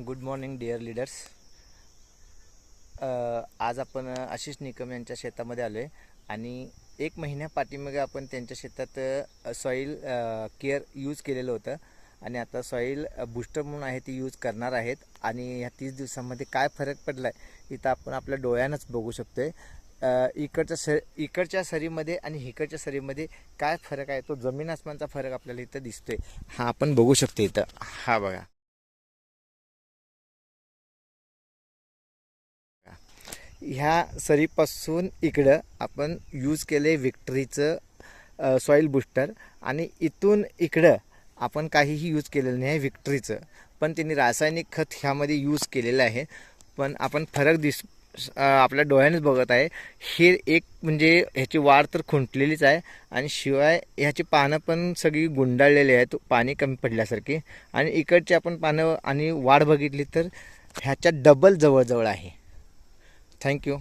Good morning dear leaders. आज आपण आशिष निकम यांच्या शेतामध्ये आलो आहे आणि एक महिन्या पाठीमागे आपण त्यांच्या शेतात सॉईल केअर यूज केलेलं होतं आणि आता सॉईल बूस्टर म्हणून आहे ते यूज करणार आहेत आणि ह्या 30 दिवसांमध्ये काय फरक पडला आहे इथं आपण आपल्या डोळ्यानंच बघू शकतो आहे. इकडच्या सरीमध्ये आणि इकडच्या सरीमध्ये काय फरक आहे तो जमीन आसमानचा फरक आपल्याला इथं दिसतोय. हा आपण बघू शकतो इथं. हा बघा, ह्या सरीपासून इकडं आपण यूज केले विक्टरीचं सॉईल बूस्टर आणि इथून इकडं आपण काहीही यूज केलेलं नाही आहे विक्टरीचं, पण त्यांनी रासायनिक खत ह्यामध्ये यूज केलेलं आहे. पण आपण फरक आपल्या डोळ्यानेच बघत आहे. हे एक म्हणजे ह्याची वाढ तर खुंटलेलीच आहे आणि शिवाय ह्याची पानं पण सगळी गुंडाळलेली आहेत पाणी कमी पडल्यासारखी, आणि इकडची आपण पानं आणि वाढ बघितली तर ह्याच्या डबल जवळजवळ आहे. थँक्यू.